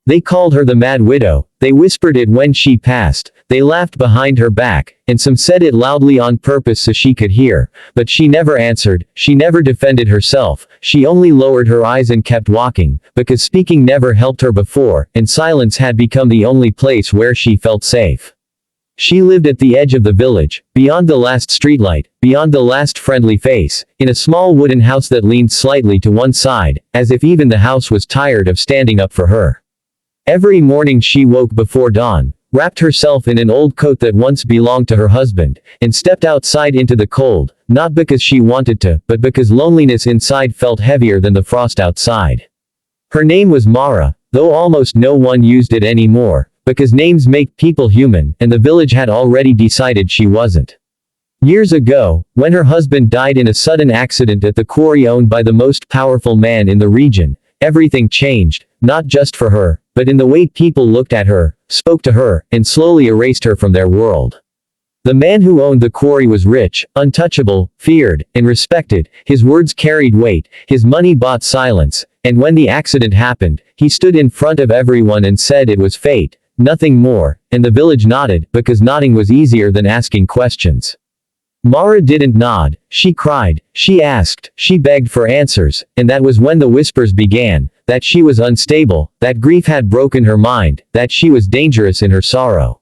They called her the Mad Widow, they whispered it when she passed, they laughed behind her back, and some said it loudly on purpose so she could hear, but she never answered, she never defended herself, she only lowered her eyes and kept walking, because speaking never helped her before, and silence had become the only place where she felt safe. She lived at the edge of the village, beyond the last streetlight, beyond the last friendly face, in a small wooden house that leaned slightly to one side, as if even the house was tired of standing up for her. Every morning she woke before dawn, wrapped herself in an old coat that once belonged to her husband, and stepped outside into the cold, not because she wanted to, but because loneliness inside felt heavier than the frost outside. Her name was Mara, though almost no one used it anymore, because names make people human, and the village had already decided she wasn't. Years ago, when her husband died in a sudden accident at the quarry owned by the most powerful man in the region, everything changed, not just for her, but in the way people looked at her, spoke to her, and slowly erased her from their world. The man who owned the quarry was rich, untouchable, feared, and respected, his words carried weight, his money bought silence, and when the accident happened, he stood in front of everyone and said it was fate, nothing more, and the village nodded, because nodding was easier than asking questions. Mara didn't nod, she cried, she asked, she begged for answers, and that was when the whispers began, that she was unstable, that grief had broken her mind, that she was dangerous in her sorrow.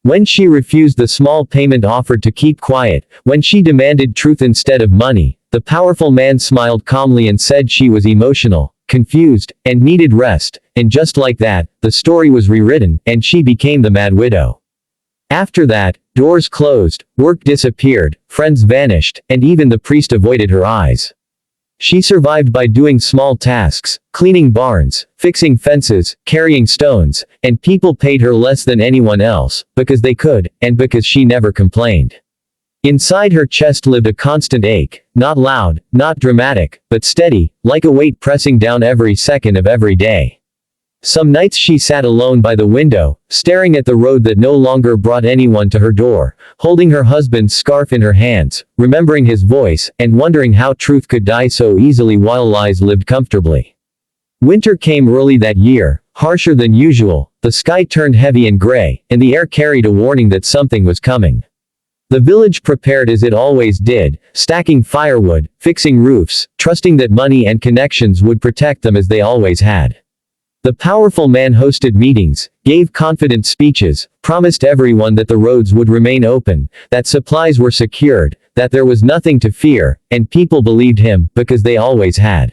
When she refused the small payment offered to keep quiet, when she demanded truth instead of money, the powerful man smiled calmly and said she was emotional, confused, and needed rest, and just like that, the story was rewritten, and she became the Mad Widow. After that, doors closed, work disappeared, friends vanished, and even the priest avoided her eyes. She survived by doing small tasks, cleaning barns, fixing fences, carrying stones, and people paid her less than anyone else, because they could, and because she never complained. Inside her chest lived a constant ache, not loud, not dramatic, but steady, like a weight pressing down every second of every day. Some nights she sat alone by the window, staring at the road that no longer brought anyone to her door, holding her husband's scarf in her hands, remembering his voice, and wondering how truth could die so easily while lies lived comfortably. Winter came early that year, harsher than usual, the sky turned heavy and gray, and the air carried a warning that something was coming. The village prepared as it always did, stacking firewood, fixing roofs, trusting that money and connections would protect them as they always had. The powerful man hosted meetings, gave confident speeches, promised everyone that the roads would remain open, that supplies were secured, that there was nothing to fear, and people believed him, because they always had.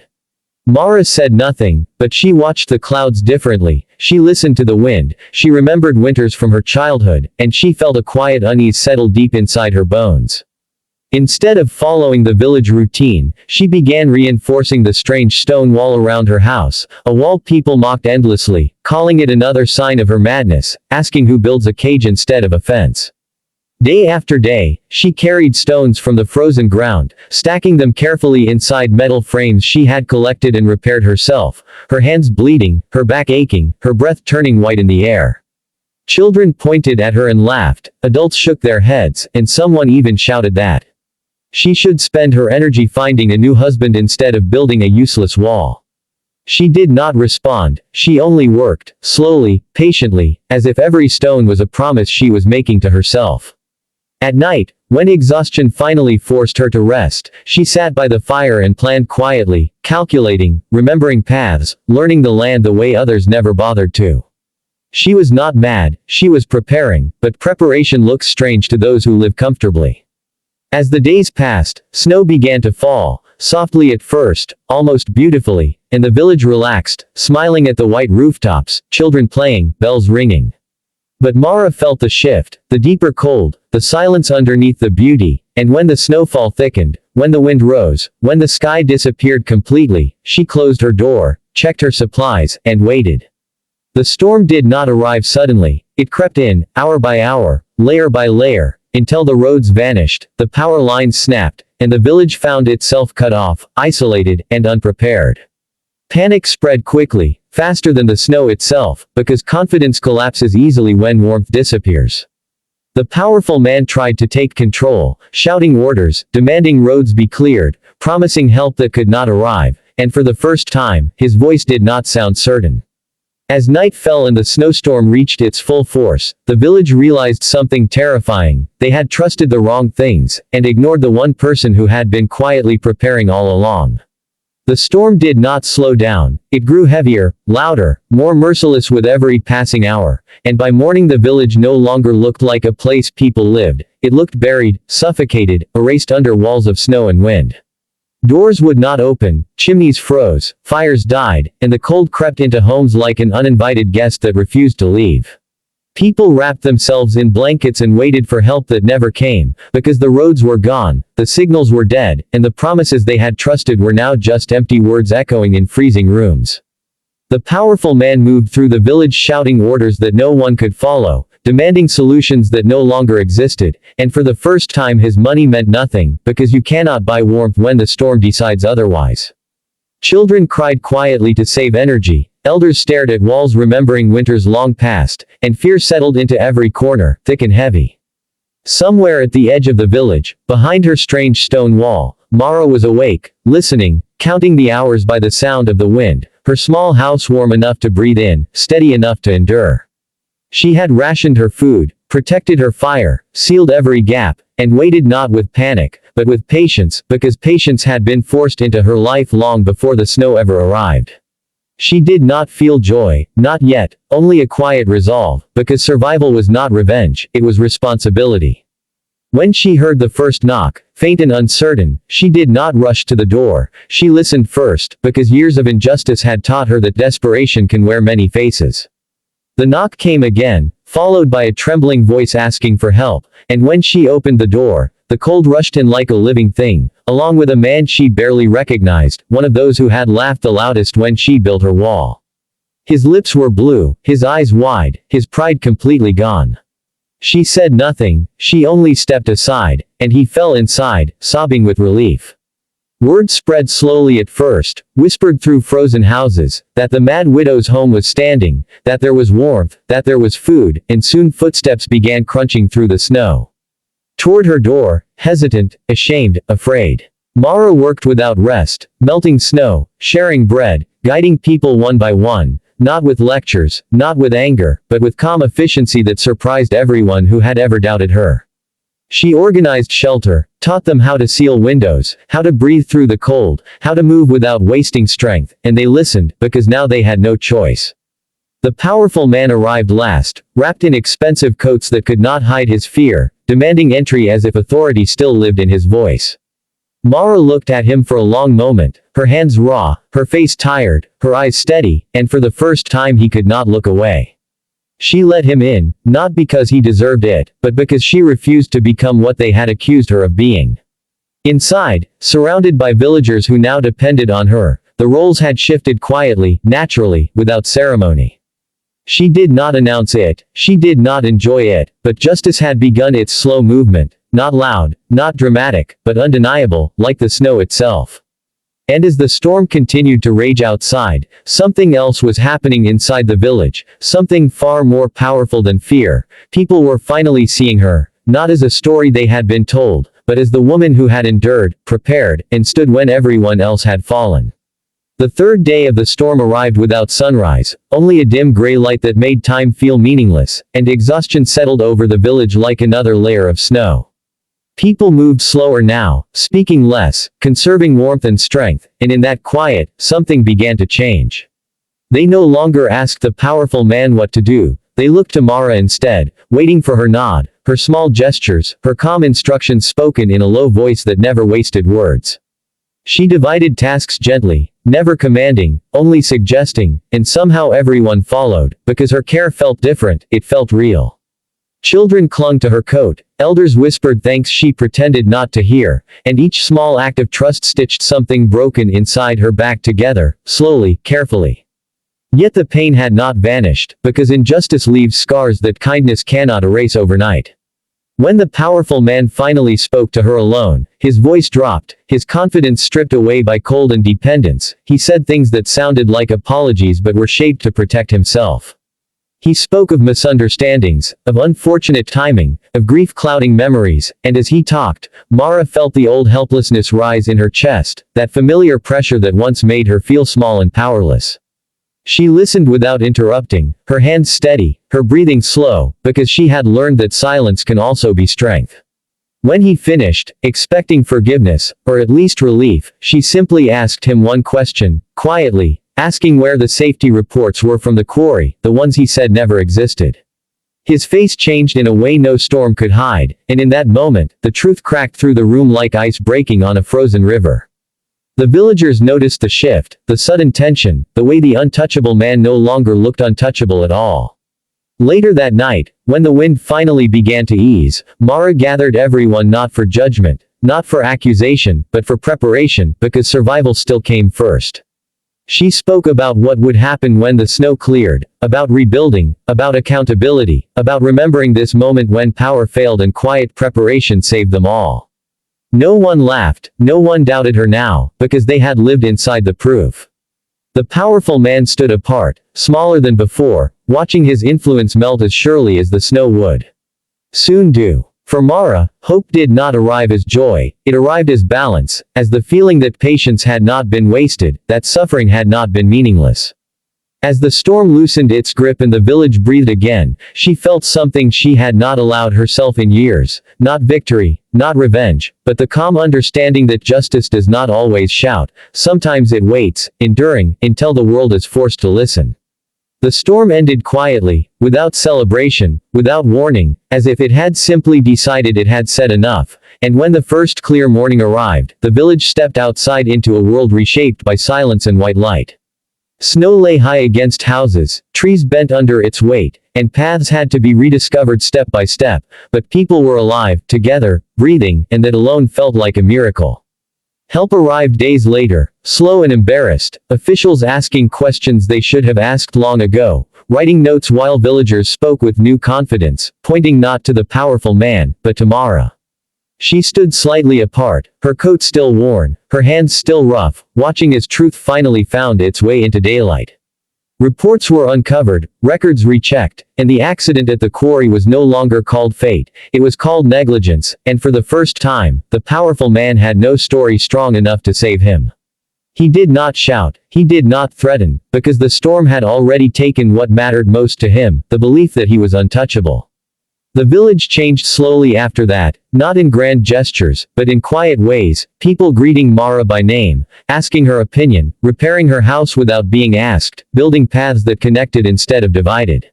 Mara said nothing, but she watched the clouds differently, she listened to the wind, she remembered winters from her childhood, and she felt a quiet unease settle deep inside her bones. Instead of following the village routine, she began reinforcing the strange stone wall around her house, a wall people mocked endlessly, calling it another sign of her madness, asking who builds a cage instead of a fence. Day after day, she carried stones from the frozen ground, stacking them carefully inside metal frames she had collected and repaired herself, her hands bleeding, her back aching, her breath turning white in the air. Children pointed at her and laughed, adults shook their heads, and someone even shouted that she should spend her energy finding a new husband instead of building a useless wall. She did not respond, she only worked, slowly, patiently, as if every stone was a promise she was making to herself. At night, when exhaustion finally forced her to rest, she sat by the fire and planned quietly, calculating, remembering paths, learning the land the way others never bothered to. She was not mad, she was preparing, but preparation looks strange to those who live comfortably. As the days passed, snow began to fall, softly at first, almost beautifully, and the village relaxed, smiling at the white rooftops, children playing, bells ringing. But Mara felt the shift, the deeper cold, the silence underneath the beauty, and when the snowfall thickened, when the wind rose, when the sky disappeared completely, she closed her door, checked her supplies, and waited. The storm did not arrive suddenly, it crept in, hour by hour, layer by layer, until the roads vanished, the power lines snapped, and the village found itself cut off, isolated, and unprepared. Panic spread quickly, faster than the snow itself, because confidence collapses easily when warmth disappears. The powerful man tried to take control, shouting orders, demanding roads be cleared, promising help that could not arrive, and for the first time, his voice did not sound certain. As night fell and the snowstorm reached its full force, the village realized something terrifying. They had trusted the wrong things, and ignored the one person who had been quietly preparing all along. The storm did not slow down. It grew heavier, louder, more merciless with every passing hour, and by morning the village no longer looked like a place people lived. It looked buried, suffocated, erased under walls of snow and wind. Doors would not open, chimneys froze, fires died, and the cold crept into homes like an uninvited guest that refused to leave. People wrapped themselves in blankets and waited for help that never came, because the roads were gone, the signals were dead, and the promises they had trusted were now just empty words echoing in freezing rooms. The powerful man moved through the village shouting orders that no one could follow, demanding solutions that no longer existed, and for the first time his money meant nothing, because you cannot buy warmth when the storm decides otherwise. Children cried quietly to save energy, elders stared at walls remembering winters long past, and fear settled into every corner, thick and heavy. Somewhere at the edge of the village, behind her strange stone wall, Mara was awake, listening, counting the hours by the sound of the wind, her small house warm enough to breathe in, steady enough to endure. She had rationed her food, protected her fire, sealed every gap, and waited not with panic, but with patience, because patience had been forced into her life long before the snow ever arrived. She did not feel joy, not yet, only a quiet resolve, because survival was not revenge, it was responsibility. When she heard the first knock, faint and uncertain, she did not rush to the door. She listened first, because years of injustice had taught her that desperation can wear many faces. The knock came again, followed by a trembling voice asking for help, and when she opened the door, the cold rushed in like a living thing, along with a man she barely recognized, one of those who had laughed the loudest when she built her wall. His lips were blue, his eyes wide, his pride completely gone. She said nothing, she only stepped aside, and he fell inside, sobbing with relief. Word spread slowly at first, whispered through frozen houses, that the mad widow's home was standing, that there was warmth, that there was food, and soon footsteps began crunching through the snow. Toward her door, hesitant, ashamed, afraid. Mara worked without rest, melting snow, sharing bread, guiding people one by one, not with lectures, not with anger, but with calm efficiency that surprised everyone who had ever doubted her. She organized shelter, taught them how to seal windows, how to breathe through the cold, how to move without wasting strength, and they listened, because now they had no choice. The powerful man arrived last, wrapped in expensive coats that could not hide his fear, demanding entry as if authority still lived in his voice. Mara looked at him for a long moment, her hands raw, her face tired, her eyes steady, and for the first time he could not look away. She let him in, not because he deserved it, but because she refused to become what they had accused her of being. Inside, surrounded by villagers who now depended on her, the roles had shifted quietly, naturally, without ceremony. She did not announce it, she did not enjoy it, but justice had begun its slow movement, not loud, not dramatic, but undeniable, like the snow itself. And as the storm continued to rage outside, something else was happening inside the village, something far more powerful than fear. People were finally seeing her, not as a story they had been told, but as the woman who had endured, prepared, and stood when everyone else had fallen. The third day of the storm arrived without sunrise, only a dim gray light that made time feel meaningless, and exhaustion settled over the village like another layer of snow. People moved slower now, speaking less, conserving warmth and strength, and in that quiet, something began to change. They no longer asked the powerful man what to do, they looked to Mara instead, waiting for her nod, her small gestures, her calm instructions spoken in a low voice that never wasted words. She divided tasks gently, never commanding, only suggesting, and somehow everyone followed, because her care felt different, it felt real. Children clung to her coat, elders whispered thanks she pretended not to hear, and each small act of trust stitched something broken inside her back together, slowly, carefully. Yet the pain had not vanished, because injustice leaves scars that kindness cannot erase overnight. When the powerful man finally spoke to her alone, his voice dropped, his confidence stripped away by cold and dependence. He said things that sounded like apologies but were shaped to protect himself. He spoke of misunderstandings, of unfortunate timing, of grief clouding memories, and as he talked, Mara felt the old helplessness rise in her chest, that familiar pressure that once made her feel small and powerless. She listened without interrupting, her hands steady, her breathing slow, because she had learned that silence can also be strength. When he finished, expecting forgiveness, or at least relief, she simply asked him one question, quietly, asking where the safety reports were from the quarry, the ones he said never existed. His face changed in a way no storm could hide, and in that moment, the truth cracked through the room like ice breaking on a frozen river. The villagers noticed the shift, the sudden tension, the way the untouchable man no longer looked untouchable at all. Later that night, when the wind finally began to ease, Mara gathered everyone not for judgment, not for accusation, but for preparation, because survival still came first. She spoke about what would happen when the snow cleared, about rebuilding, about accountability, about remembering this moment when power failed and quiet preparation saved them all. No one laughed, no one doubted her now, because they had lived inside the proof. The powerful man stood apart, smaller than before, watching his influence melt as surely as the snow would soon do. For Mara, hope did not arrive as joy, it arrived as balance, as the feeling that patience had not been wasted, that suffering had not been meaningless. As the storm loosened its grip and the village breathed again, she felt something she had not allowed herself in years, not victory, not revenge, but the calm understanding that justice does not always shout, sometimes it waits, enduring, until the world is forced to listen. The storm ended quietly, without celebration, without warning, as if it had simply decided it had said enough, and when the first clear morning arrived, the village stepped outside into a world reshaped by silence and white light. Snow lay high against houses, trees bent under its weight, and paths had to be rediscovered step by step, but people were alive, together, breathing, and that alone felt like a miracle. Help arrived days later, slow and embarrassed, officials asking questions they should have asked long ago, writing notes while villagers spoke with new confidence, pointing not to the powerful man, but to Mara. She stood slightly apart, her coat still worn, her hands still rough, watching as truth finally found its way into daylight. Reports were uncovered, records rechecked, and the accident at the quarry was no longer called fate, it was called negligence, and for the first time, the powerful man had no story strong enough to save him. He did not shout, he did not threaten, because the storm had already taken what mattered most to him, the belief that he was untouchable. The village changed slowly after that, not in grand gestures, but in quiet ways, people greeting Mara by name, asking her opinion, repairing her house without being asked, building paths that connected instead of divided.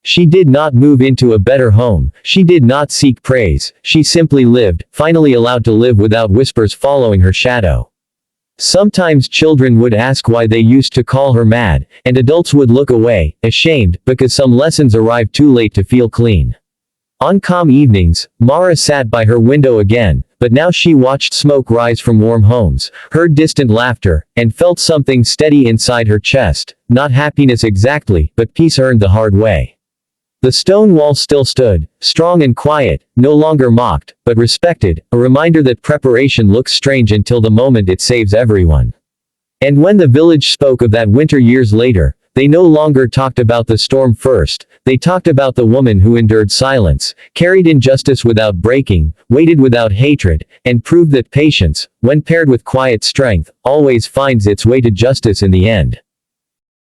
She did not move into a better home, she did not seek praise, she simply lived, finally allowed to live without whispers following her shadow. Sometimes children would ask why they used to call her mad, and adults would look away, ashamed, because some lessons arrived too late to feel clean. On calm evenings, Mara sat by her window again, but now she watched smoke rise from warm homes, heard distant laughter, and felt something steady inside her chest, not happiness exactly, but peace earned the hard way. The stone wall still stood, strong and quiet, no longer mocked, but respected, a reminder that preparation looks strange until the moment it saves everyone. And when the village spoke of that winter years later, they no longer talked about the storm first, they talked about the woman who endured silence, carried injustice without breaking, waited without hatred, and proved that patience, when paired with quiet strength, always finds its way to justice in the end.